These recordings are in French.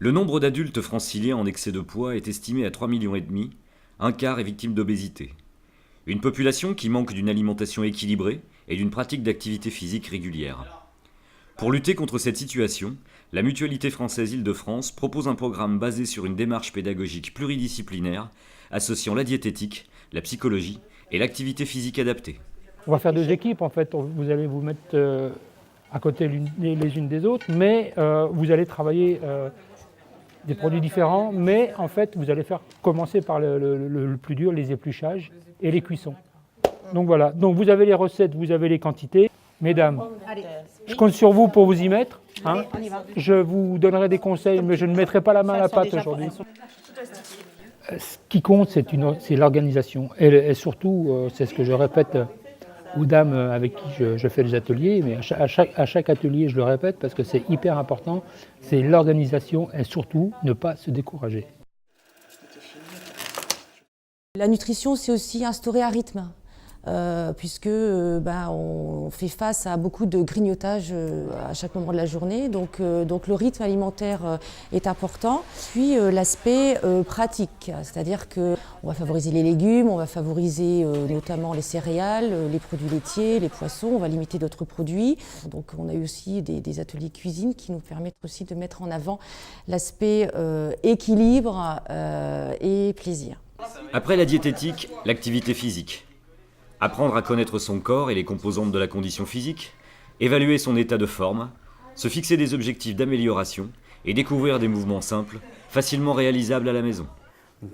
Le nombre d'adultes franciliens en excès de poids est estimé à 3,5 millions, un quart est victime d'obésité. Une population qui manque d'une alimentation équilibrée et d'une pratique d'activité physique régulière. Pour lutter contre cette situation, la Mutualité française Île-de-France propose un programme basé sur une démarche pédagogique pluridisciplinaire, associant la diététique, la psychologie et l'activité physique adaptée. On va faire deux équipes en fait, vous allez vous mettre à côté les unes des autres, mais vous allez travailler des produits différents, mais en fait vous allez faire commencer par le plus dur, les épluchages et les cuissons. Donc voilà, donc vous avez les recettes, vous avez les quantités. Mesdames, je compte sur vous pour vous y mettre. Hein. Je vous donnerai des conseils, mais je ne mettrai pas la main à la pâte aujourd'hui. Ce qui compte, c'est l'organisation. Et surtout, c'est ce que je répète aux dames avec qui je fais les ateliers, mais à chaque atelier, je le répète parce que c'est hyper important, c'est l'organisation et surtout ne pas se décourager. La nutrition, c'est aussi instaurer un rythme. Puisque on fait face à beaucoup de grignotage à chaque moment de la journée, donc le rythme alimentaire est important. Puis l'aspect pratique, c'est-à-dire qu'on va favoriser les légumes, on va favoriser notamment les céréales, les produits laitiers, les poissons, on va limiter d'autres produits. Donc on a eu aussi des ateliers cuisine qui nous permettent aussi de mettre en avant l'aspect équilibre et plaisir. Après la diététique, l'activité physique. Apprendre à connaître son corps et les composantes de la condition physique, évaluer son état de forme, se fixer des objectifs d'amélioration et découvrir des mouvements simples, facilement réalisables à la maison. Donc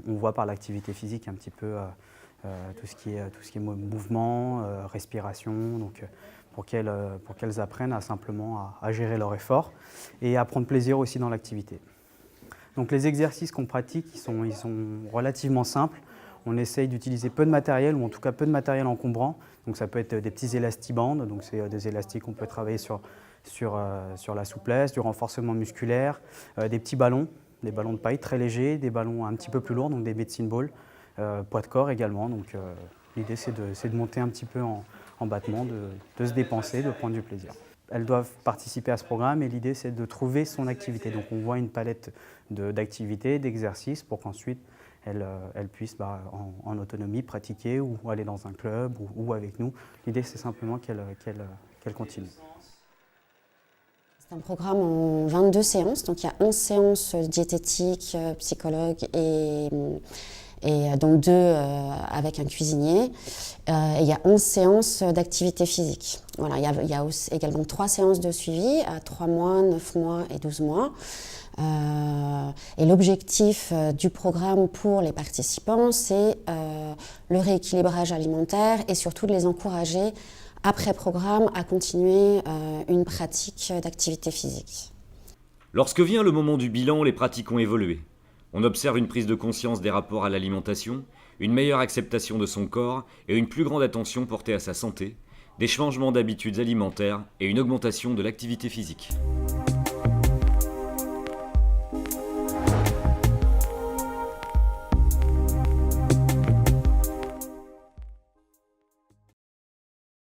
on voit par l'activité physique un petit peu tout ce qui est mouvement, respiration, donc pour qu'elles apprennent simplement à gérer leur effort et à prendre plaisir aussi dans l'activité. Donc les exercices qu'on pratique, ils sont relativement simples. On essaye d'utiliser peu de matériel, ou en tout cas peu de matériel encombrant. Donc ça peut être des petits élastibandes, donc c'est des élastiques qu'on peut travailler sur la souplesse, du renforcement musculaire, des petits ballons, des ballons de paille très légers, des ballons un petit peu plus lourds, donc des medicine balls, poids de corps également. Donc l'idée c'est de monter un petit peu en battement, de se dépenser, de prendre du plaisir. Elles doivent participer à ce programme et l'idée c'est de trouver son activité. Donc on voit une palette d'activités, d'exercices pour qu'ensuite elles puissent en autonomie pratiquer ou aller dans un club ou avec nous. L'idée c'est simplement qu'elles continuent. C'est un programme en 22 séances, donc il y a 11 séances diététiques, psychologue et donc 2 avec un cuisinier. Et il y a 11 séances d'activité physique. Voilà, il y a aussi également 3 séances de suivi à 3 mois, 9 mois et 12 mois. Et l'objectif du programme pour les participants, c'est le rééquilibrage alimentaire et surtout de les encourager après programme à continuer une pratique d'activité physique. Lorsque vient le moment du bilan, les pratiques ont évolué. On observe une prise de conscience des rapports à l'alimentation, une meilleure acceptation de son corps et une plus grande attention portée à sa santé, des changements d'habitudes alimentaires et une augmentation de l'activité physique.